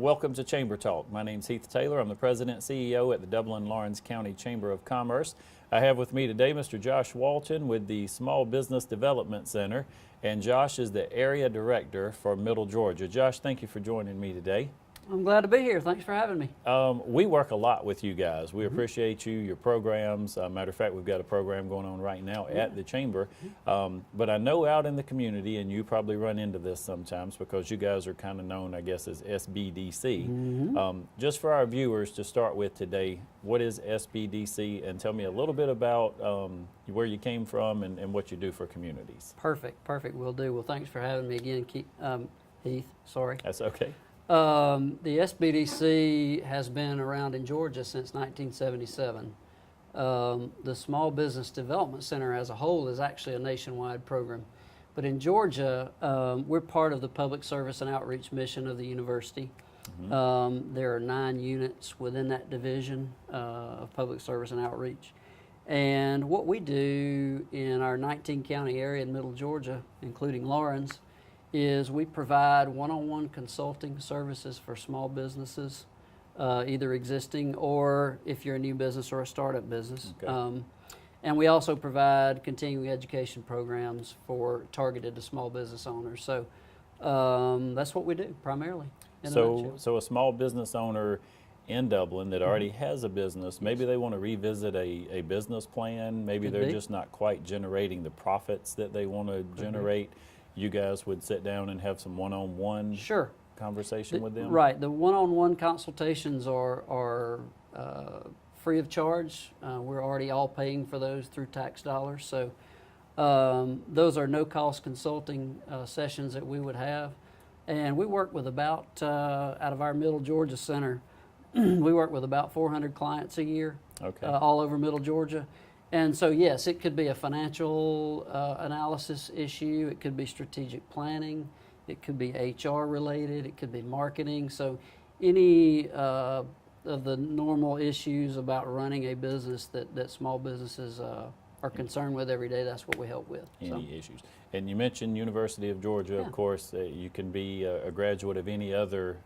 welcome to Chamber Talk. My name's Heath Taylor. I'm the President and CEO at the Dublin-Lawrence County Chamber of Commerce. I have with me today Mr. Josh Walton with the Small Business Development Center, and Josh is the Area Director for Middle Georgia. Josh, thank you for joining me today. I'm glad to be here. Thanks for having me. We work a lot with you guys. We appreciate you, your programs. Matter of fact, we've got a program going on right now at the Chamber. But I know out in the community, and you probably run into this sometimes because you guys are kind of known, I guess, as SBDC. Just for our viewers to start with today, what is SBDC? And tell me a little bit about where you came from and what you do for communities. Perfect. Will do. Well, thanks for having me again, Heath. Sorry. That's okay. The SBDC has been around in Georgia since 1977. The Small Business Development Center as a whole is actually a nationwide program. But in Georgia, we're part of the Public Service and Outreach mission of the university. There are 9 units within that division of Public Service and Outreach. And what we do in our 19-county area in Middle Georgia, including Lawrence, is we provide one-on-one consulting services for small businesses, either existing or if you're a new business or a startup business. Okay. And we also provide continuing education programs targeted to small business owners. So that's what we do primarily. So a small business owner in Dublin that already has a business, maybe they want to revisit a business plan, maybe they're just not quite generating the profits that they want to generate. You guys would sit down and have some one-on-one conversation with them? Right. The one-on-one consultations are free of charge. We're already all paying for those through tax dollars. So those are no-cost consulting sessions that we would have. And we work with out of our Middle Georgia Center, we work with about 400 clients a year, all over Middle Georgia. And so, yes, it could be a financial analysis issue. It could be strategic planning. It could be HR related. It could be marketing. So any of the normal issues about running a business that small businesses are concerned with every day, that's what we help with. Any issues. And you mentioned University of Georgia, of course. You can be a graduate of any other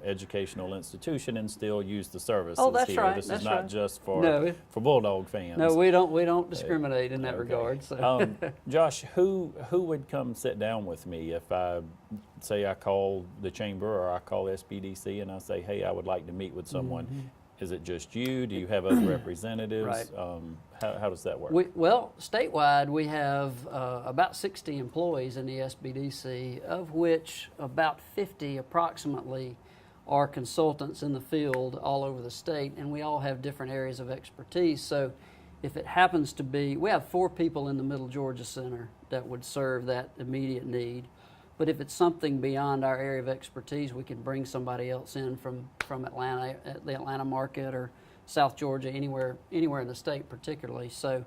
educational institution and still use the services here. Right. This is not just for Bulldog fans. No, we don't discriminate in that regard. So. Josh, who would come sit down with me if I call the Chamber or I call SBDC and I say, hey, I would like to meet with someone? Is it just you? Do you have other representatives? Right. How does that work? Well, statewide, we have about 60 employees in the SBDC, of which about 50 approximately are consultants in the field all over the state, and we all have different areas of expertise. So if it happens to be, we have 4 people in the Middle Georgia Center that would serve that immediate need. But if it's something beyond our area of expertise, we can bring somebody else in from Atlanta, the Atlanta market, or South Georgia, anywhere in the state particularly. So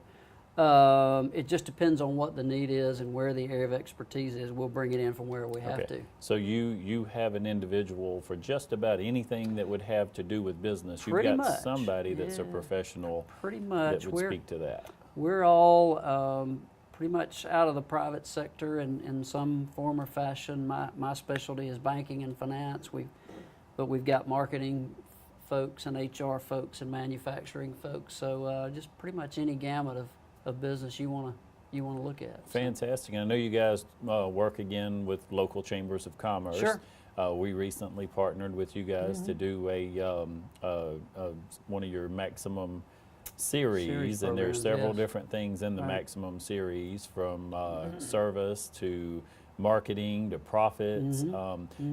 it just depends on what the need is and where the area of expertise is. We'll bring it in from where we have to. So you have an individual for just about anything that would have to do with business. Pretty You've got much. Somebody that's a professional that would speak to that. We're all pretty much out of the private sector in some form or fashion. My specialty is banking and finance. But we've got marketing folks and HR folks and manufacturing folks. So just pretty much any gamut of business you want to look at. Fantastic. And I know you guys work again with local chambers of commerce. Sure. We recently partnered with you guys to do one of your maximum series and there's several different things in the maximum series, from service to marketing to profits.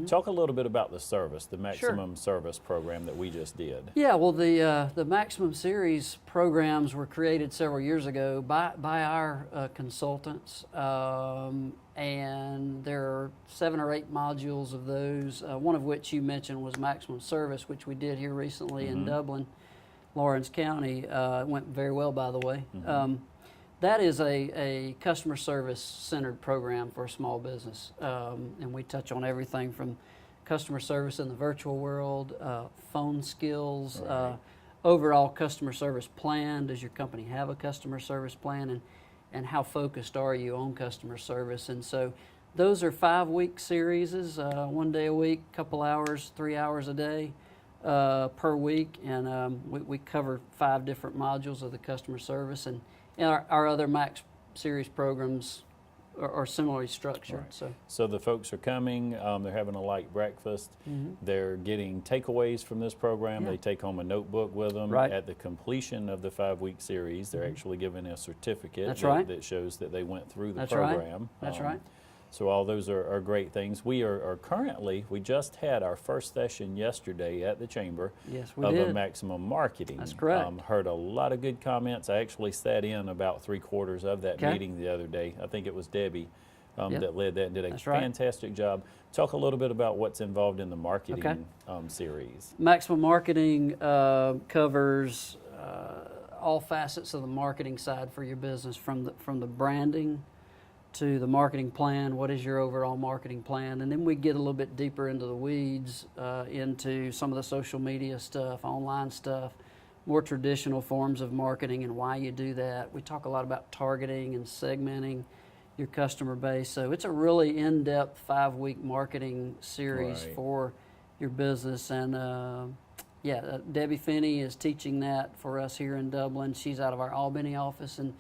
Talk a little bit about the service, the maximum service program that we just did. Yeah, well, the maximum series programs were created several years ago by our consultants, and there are 7 or 8 modules of those. One of which you mentioned was maximum service, which we did here recently in Dublin, Lawrence County. It went very well, by the way. That is a customer service centered program for a small business, and we touch on everything from customer service in the virtual world, phone skills, overall customer service plan. Does your company have a customer service plan, and how focused are you on customer service? And so Those are 5-week series, 1 day a week, couple hours, 3 hours a day per week, and we cover 5 different modules of the customer service, and our other Max series programs are similarly structured. Right. So the folks are coming, they're having a light breakfast, they're getting takeaways from this program, they take home a notebook with them. Right. At the completion of the 5-week series, they're actually given a certificate That's right. that shows that they went through the That's program. Right. That's right. So all those are great things. We are currently, we just had our first session yesterday at the Chamber Yes, we of did. a maximum marketing. That's correct. Heard a lot of good comments. I actually sat in about 3/4 of that Okay. meeting the other day. I think it was Debbie Yep. that led that and did a That's right. fantastic job. Talk a little bit about what's involved in the marketing Okay. series. Maximum Marketing covers all facets of the marketing side for your business, from the branding to the marketing plan. What is your overall marketing plan? And then we get a little bit deeper into the weeds, into some of the social media stuff, online stuff, more traditional forms of marketing and why you do that. We talk a lot about targeting and segmenting your customer base. So it's a really in-depth 5-week marketing series Right. for your business. And Debbie Finney is teaching that for us here in Dublin. She's out of our Albany office, and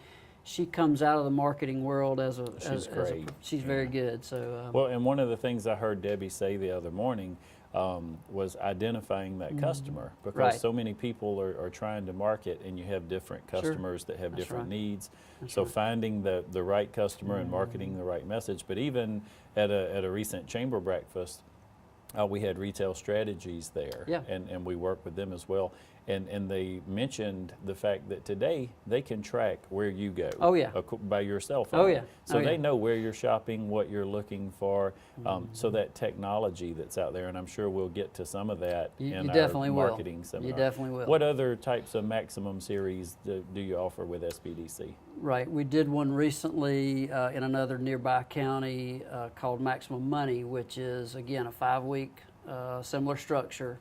she comes out of the marketing world as a. She's great. She's very good. So. Well, and one of the things I heard Debbie say the other morning was identifying that customer, because Right. so many people are trying to market, and you have different customers that have That's different right. needs. That's So right. finding the right customer and marketing the right message. But even at a recent chamber breakfast, we had retail strategies there, Yeah. and we work with them as well. And they mentioned the fact that today they can track where you go. Oh, yeah. By your cell phone. Oh, yeah. So Oh, they yeah. know where you're shopping, what you're looking for. So that technology that's out there, and I'm sure we'll get to some of that You in definitely our will. marketing seminar. You definitely will. What other types of maximum series do you offer with SBDC? Right. We did one recently in another nearby county called Maximum Money, which is, again, a 5-week similar structure.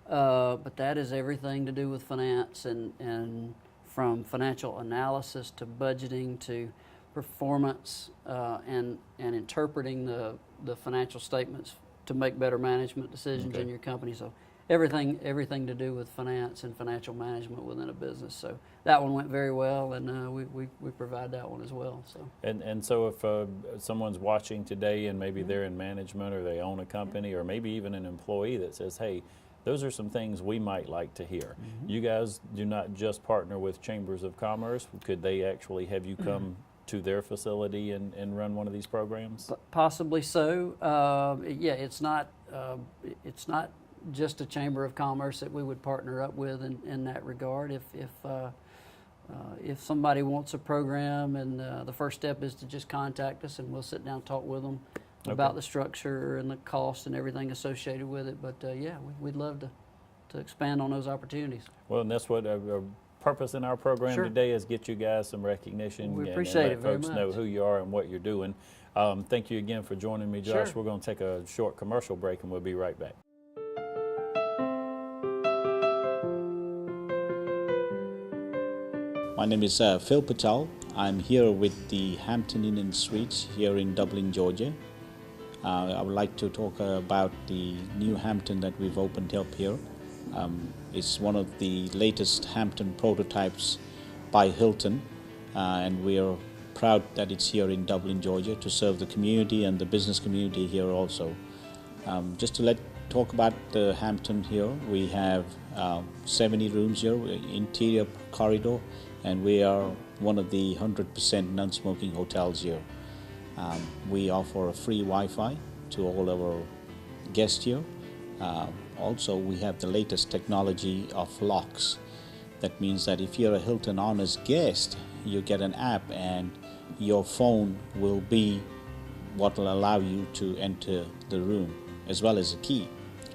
But that is everything to do with finance, and from financial analysis to budgeting to performance and interpreting the financial statements to make better management decisions in your company. So everything to do with finance and financial management within a business. So that one went very well, and we provide that one as well. So And so if someone's watching today and maybe they're in management, or they own a company, or maybe even an employee that says, hey, those are some things we might like to hear. You guys do not just partner with chambers of commerce. Could they actually have you come to their facility and run one of these programs? possibly so. It's not just a chamber of commerce that we would partner up with in that regard. If somebody wants a program, and the first step is to just contact us, and we'll sit down and talk with them about the structure and the cost and everything associated with it. But we'd love to expand on those opportunities. Well, and that's what our purpose in our program Sure. today is: get you guys some recognition, We and appreciate let it very folks know much. who you are and what you're doing. Thank you again for joining me, Josh. Sure. We're going to take a short commercial break, and we'll be right back. My name is Phil Patel. I'm here with the Hampton Inn and Suites here in Dublin, Georgia. I would like to talk about the new Hampton that we've opened up here. It's one of the latest Hampton prototypes by Hilton, and we are proud that it's here in Dublin, Georgia, to serve the community and the business community here also. Just to talk about the Hampton here, we have 70 rooms here, interior corridor, and we are one of the 100% non-smoking hotels here. We offer a free Wi-Fi to all our guests here. Also, we have the latest technology of locks. That means that if you're a Hilton Honors guest, you get an app, and your phone will be what will allow you to enter the room, as well as a key.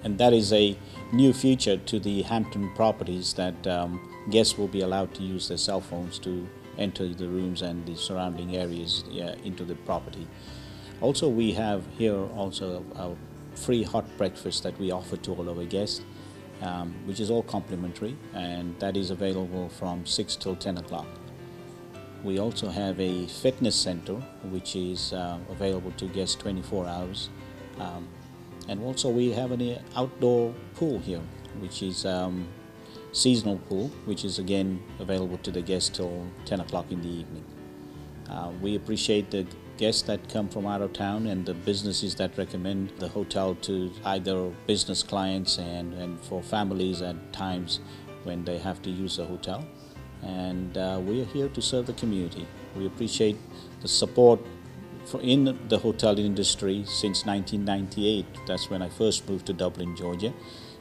And that is a new feature to the Hampton properties, that guests will be allowed to use their cell phones to enter the rooms and the surrounding areas into the property. Also, we have here also a free hot breakfast that we offer to all our guests, which is all complimentary, and that is available from 6 till 10 o'clock. We also have a fitness center, which is available to guests 24 hours. And also we have an outdoor pool here, which is seasonal pool, which is again available to the guests till 10 o'clock in the evening. We appreciate the guests that come from out of town and the businesses that recommend the hotel to either business clients and for families at times when they have to use the hotel. And we are here to serve the community. We appreciate the support in the hotel industry since 1998. That's when I first moved to Dublin, Georgia.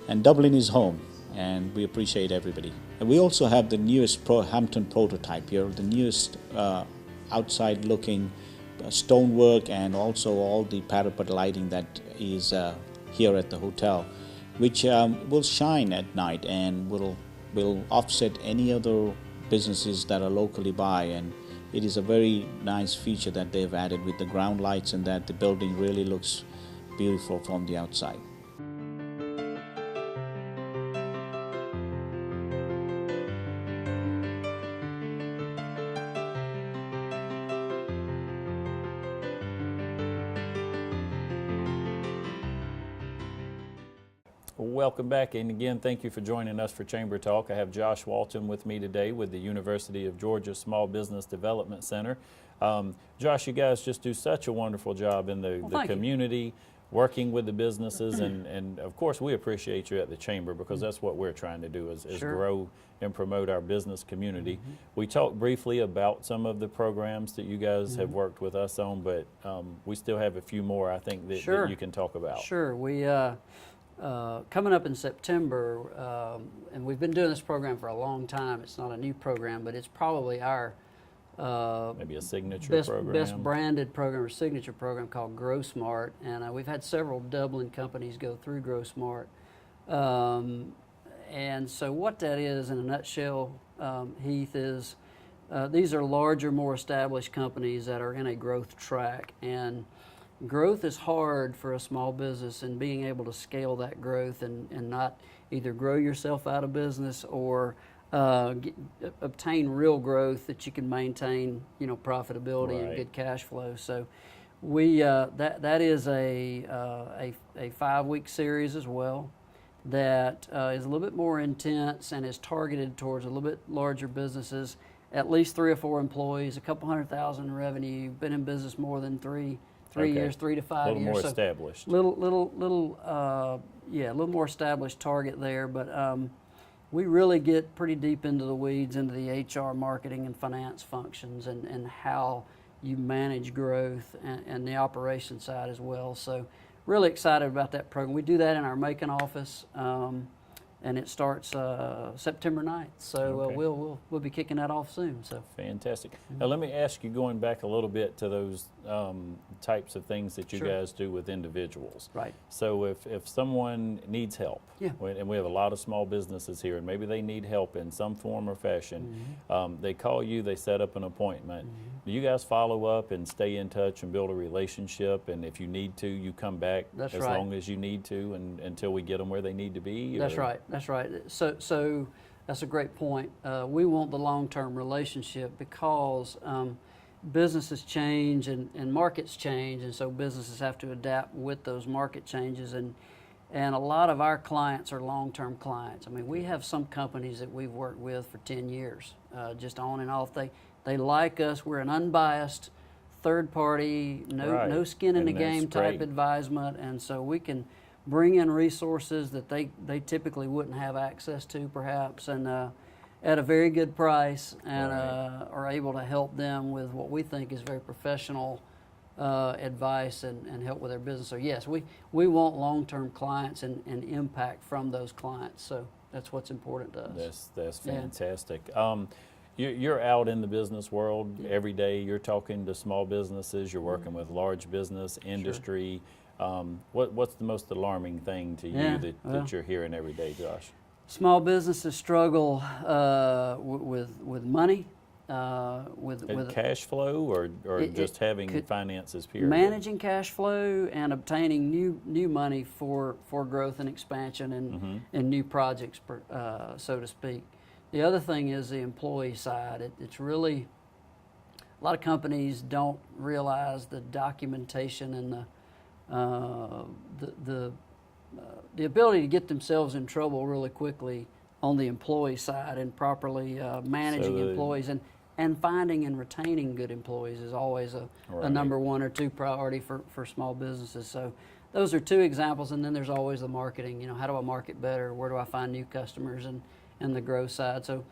And Dublin is home, and we appreciate everybody. And we also have the newest Hampton prototype here, the newest outside looking stonework, and also all the parapet lighting that is here at the hotel, which will shine at night and will offset any other businesses that are locally by. And it is a very nice feature that they've added with the ground lights, and that the building really looks beautiful from the outside. Welcome back, and again, thank you for joining us for Chamber Talk. I have Josh Walton with me today with the University of Georgia Small Business Development Center. Josh, you guys just do such a wonderful job in the community, working with the businesses, and of course we appreciate you at the Chamber, because that's what we're trying to do is Sure. grow and promote our business community. We talked briefly about some of the programs that you guys have worked with us on, but we still have a few more I think that, Sure. that you can talk about. Sure. We coming up in September, and we've been doing this program for a long time. It's not a new program, but it's probably our Maybe a signature best branded program or signature program called Grow Smart, and we've had several Dublin companies go through Grow Smart. And so what that is in a nutshell, Heath, is these are larger, more established companies that are in a growth track, and growth is hard for a small business, and being able to scale that growth and not either grow yourself out of business or obtain real growth that you can maintain, profitability and good cash flow. So we that is a 5-week series as well that is a little bit more intense and is targeted towards a little bit larger businesses, at least 3 or 4 employees, a couple 100,000 in revenue, been in business more than three years, 3 to 5 years. A little more established. Little more established target there, but we really get pretty deep into the weeds, into the HR, marketing, and finance functions, and how you manage growth and the operation side as well. So really excited about that program. We do that in our Macon office, and it starts September 9th. So we'll be kicking that off soon. So fantastic. Now let me ask you, going back a little bit to those types of things that you guys do with individuals. Right. So if someone needs help, Yeah. and we have a lot of small businesses here, and maybe they need help in some form or fashion, they call you, they set up an appointment. Do you guys follow up and stay in touch and build a relationship? And if you need to, you come back That's as right. long as you need to, and until we get them where they need to be? That's right. That's right. So that's a great point. We want the long-term relationship because businesses change and markets change, and so businesses have to adapt with those market changes. And a lot of our clients are long-term clients. I mean, we have some companies that we've worked with for 10 years, just on and off. They like us. We're an unbiased third party, no skin in the game type advisement, and so we can bring in resources that they typically wouldn't have access to, perhaps, and at a very good price, and are able to help them with what we think is very professional advice and help with their business. So yes, we want long-term clients and impact from those clients. So that's what's important to us. That's fantastic. You're out in the business world every day. You're talking to small businesses. You're working with large business industry. What's the most alarming thing to you that you're hearing every day, Josh? Small businesses struggle with money, with cash flow, or just having finances. Period. Managing cash flow and obtaining new money for growth and expansion and new projects, so to speak. The other thing is the employee side. It's really a lot of companies don't realize the documentation and the ability to get themselves in trouble really quickly on the employee side and properly managing employees and finding and retaining good employees is always a number 1 or 2 priority for small businesses. So those are 2 examples, and then there's always the marketing. You know, how do I market better? Where do I find new customers and the growth side? So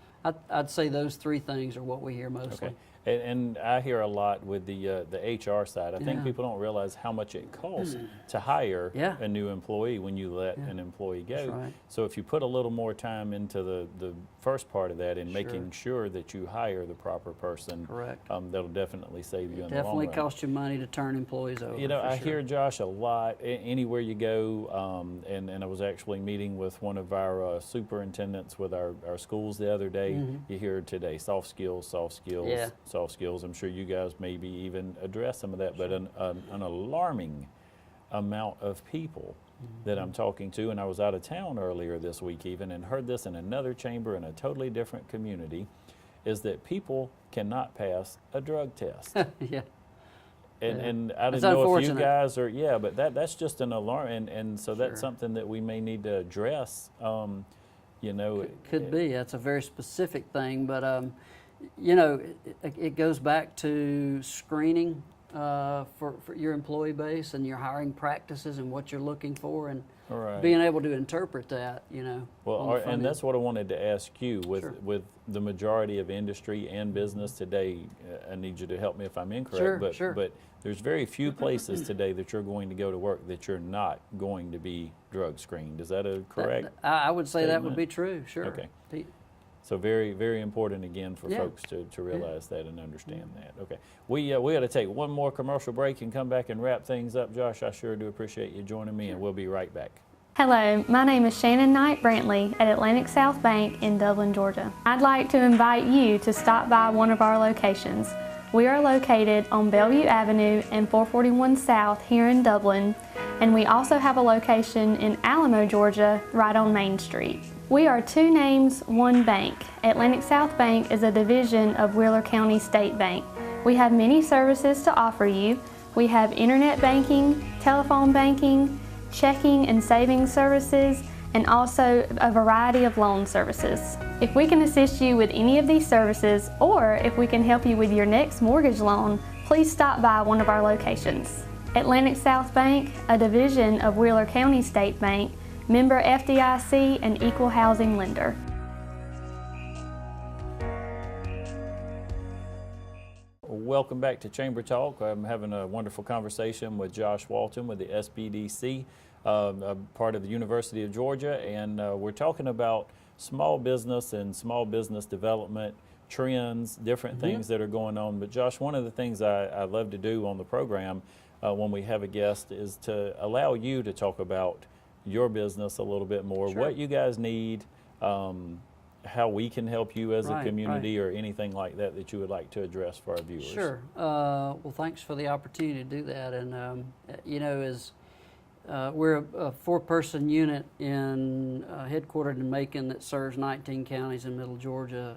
I'd say those 3 things are what we hear mostly. Okay. And I hear a lot with the HR side. I think Yeah. people don't realize how much it costs to hire Yeah. a new employee when you let an employee go. That's right. So if you put a little more time into the first part of that and making sure that you hire the proper person, Correct. That'll definitely save you in the long Definitely run. costs you money to turn employees over. You know, for I sure. hear Josh a lot anywhere you go, and I was actually meeting with one of our superintendents with our schools the other day. You hear today, soft skills, soft skills, Yeah. soft skills. I'm sure you guys maybe even address some of that, but an alarming amount of people that I'm talking to, and I was out of town earlier this week even, and heard this in another chamber in a totally different community, is that people cannot pass a drug test. Yeah. And I It's didn't know if you unfortunate. guys are, but that's just an alarm, and so that's Sure. something that we may need to address. You know, Could be. That's a very specific thing, but you know, it goes back to screening for your employee base and your hiring practices and what you're looking for, and Right. being able to interpret that. You know. Well, on the front and end. that's what I wanted to ask you with Sure. with the majority of industry and business today. I need you to help me if I'm incorrect, Sure, but sure. but there's very few places today that you're going to go to work that you're not going to be drug screened. Is that a correct? I would say that would statement? be true. Sure. Okay. Pe- So very, very important again for Yeah. folks to realize that and understand that. Okay, we got to take one more commercial break and come back and wrap things up. Josh, I sure do appreciate you joining me, and we'll be right back. Hello, my name is Shannon Knight Brantley at Atlantic South Bank in Dublin, Georgia. I'd like to invite you to stop by one of our locations. We are located on Bellevue Avenue and 441 South here in Dublin, and we also have a location in Alamo, Georgia, right on Main Street. We are 2 names, 1 bank. Atlantic South Bank is a division of Wheeler County State Bank. We have many services to offer you. We have internet banking, telephone banking, checking and savings services, and also a variety of loan services. If we can assist you with any of these services, or if we can help you with your next mortgage loan, please stop by one of our locations. Atlantic South Bank, a division of Wheeler County State Bank, member FDIC and equal housing lender. Welcome back to Chamber Talk. I'm having a wonderful conversation with Josh Walton with the SBDC, a part of the University of Georgia, and we're talking about small business and small business development trends, different things that are going on. But Josh, one of the things I love to do on the program when we have a guest is to allow you to talk about your business a little bit more, Sure. what you guys need, how we can help you as a Right, community, or anything like that that you would like to address for our viewers. Sure. Well, thanks for the opportunity to do that. And you know, we're a 4-person unit headquartered in Macon that serves 19 counties in Middle Georgia.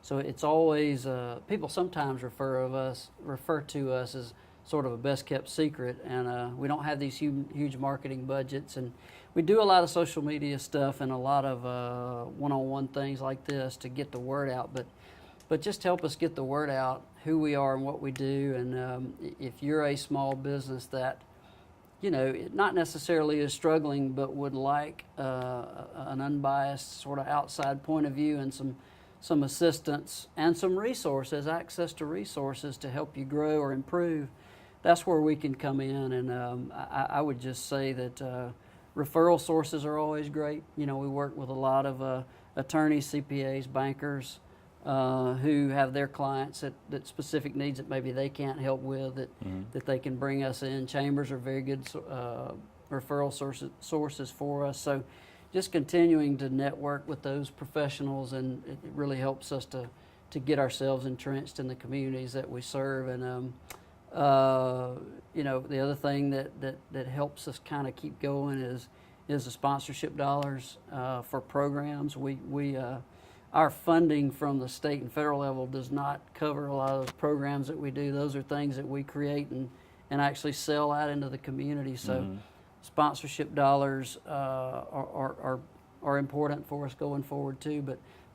So it's always people sometimes refer to us as sort of a best kept secret, and we don't have these huge marketing budgets, and we do a lot of social media stuff and a lot of one-on-one things like this to get the word out, but just help us get the word out, who we are and what we do. And if you're a small business that, you know, not necessarily is struggling, but would like an unbiased sort of outside point of view and some assistance and some resources, access to resources to help you grow or improve, that's where we can come in. And I would just say that referral sources are always great. You know, we work with a lot of attorneys, CPAs, bankers who have their clients that specific needs that maybe they can't help with, that they can bring us in. Chambers are very good referral sources for us. So just continuing to network with those professionals, and it really helps us to get ourselves entrenched in the communities that we serve. And you know, the other thing that helps us kind of keep going is the sponsorship dollars for programs. We our funding from the state and federal level does not cover a lot of those programs that we do. Those are things that we create and actually sell out into the community. So sponsorship dollars are important for us going forward too.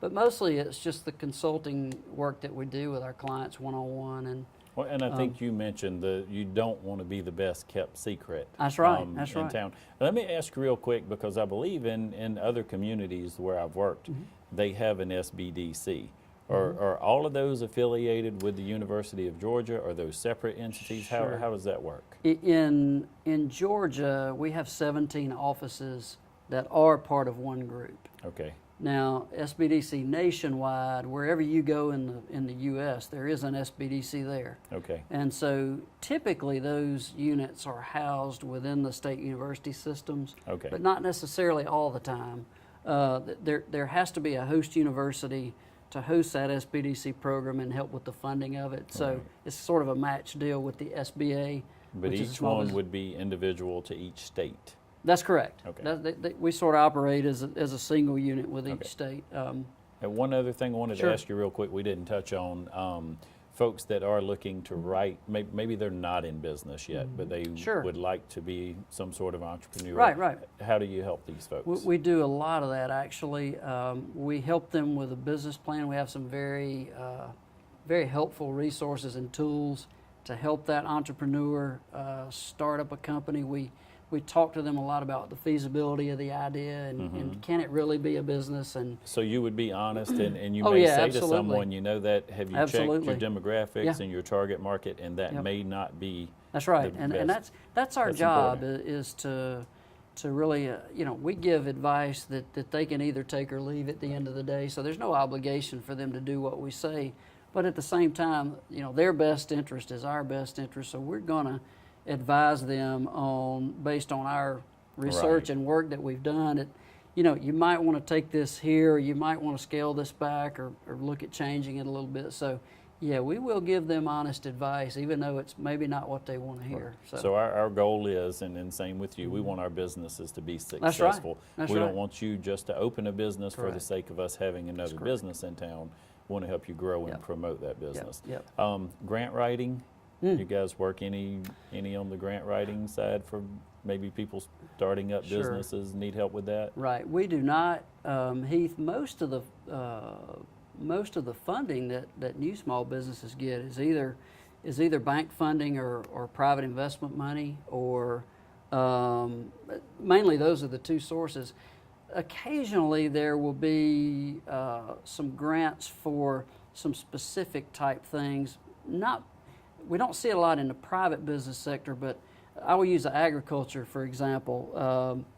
But mostly it's just the consulting work that we do with our clients one-on-one. And I think you mentioned you don't want to be the best kept secret. That's right. In town. Let me ask you real quick, because I believe in other communities where I've worked, they have an SBDC. Are all of those affiliated with the University of Georgia? Are those separate entities? Sure. How does that work? In Georgia, we have 17 offices that are part of one group. Okay. Now, SBDC nationwide, wherever you go in the U.S., there is an SBDC there. Okay. And so typically those units are housed within the state university systems, Okay. but not necessarily all the time. There has to be a host university to host that SBDC program and help with the funding of it. So Right. it's sort of a match deal with the SBA. But which is a each small one business. would be individual to each state. That's correct. Okay. We sort of operate as a single unit with each Okay. state. And one other thing I wanted Sure. to ask you real quick, we didn't touch on, folks that are looking to write, maybe they're not in business yet, but they Sure. would like to be some sort of entrepreneur. Right. How do you help these folks? We do a lot of that, actually. We help them with a business plan. We have some very helpful resources and tools to help that entrepreneur start up a company. We talk to them a lot about the feasibility of the idea and can it really be a business. And So you would be honest and you Oh, may yeah, say absolutely. to someone, you know that, have you Absolutely. checked your demographics Yeah. and your target market, and that Yep. may not be that's right. the And best. that's our That's job important. is to really, we give advice that they can either take or leave at the end of the day. So there's no obligation for them to do what we say. But at the same time, their best interest is our best interest. So we're going to advise them based on our research Right. and work that we've done. You might want to take this here, or you might want to scale this back, or look at changing it a little bit. So, yeah, we will give them honest advice, even though it's maybe not what they want to hear. So our goal is, and same with you, we want our businesses to be right. successful. That's we right. don't want you just to open a business for the Correct. sake of us having another correct. business in town. We want to help you grow and Yep. promote that business. Yep. Grant writing, you guys work any on the grant writing side for maybe people starting up Sure. businesses, need help with that? Right. We do not, Heath. Most of the funding that new small businesses get is either bank funding or private investment money, or mainly those are the two sources. Occasionally there will be some grants for some specific type things. We don't see it a lot in the private business sector, but I will use agriculture, for example.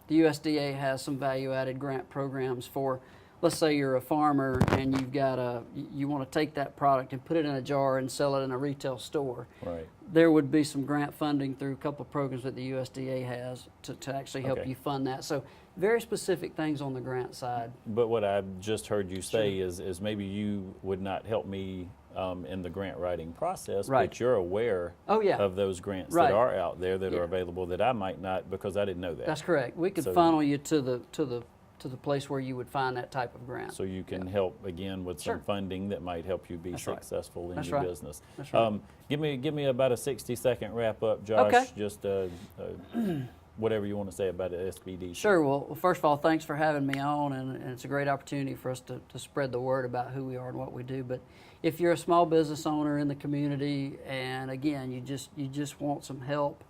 The USDA has some value-added grant programs for, let's say you're a farmer and you want to take that product and put it in a jar and sell it in a retail store. Right. There would be some grant funding through a couple of programs that the USDA has to actually help Okay. you fund that. So very specific things on the grant side. But what I've just heard you say is maybe you would not help me in the grant writing process, Right. but you're aware Oh, yeah. of those grants Right. that are out there that Yeah. are available that I might not, because I didn't know that. That's correct. We could So- funnel you to the place where you would find that type of grant. So you can help again with some Sure. funding that might help you be That's right. successful in That's your right. business. That's right. Give me about a 60-second wrap up, Josh. Okay. Just whatever you want to say about the SBD. Sure. Well, first of all, thanks for having me on, and it's a great opportunity for us to spread the word about who we are and what we do. But if you're a small business owner in the community, and again, you just want some help,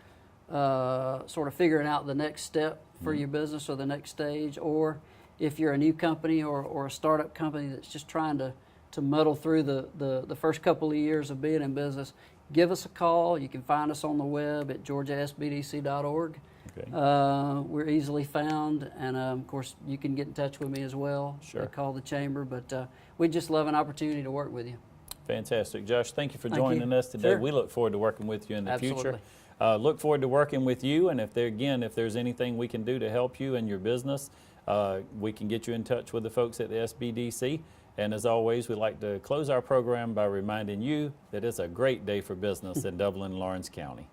sort of figuring out the next step for your business or the next stage, or if you're a new company or a startup company that's just trying to muddle through the first couple of years of being in business, give us a call. You can find us on the web at georgiasbdc.org. Okay. We're easily found, and of course, you can get in touch with me as well. Sure. Call the chamber, but we just love an opportunity to work with you. Fantastic. Josh, thank you for Thank joining you. us today. Sure. We look forward to working with you in the future. Absolutely. Look forward to working with you, and if there's anything we can do to help you in your business, we can get you in touch with the folks at the SBDC. And as always, we like to close our program by reminding you that it's a great day for business in Dublin and Lawrence County.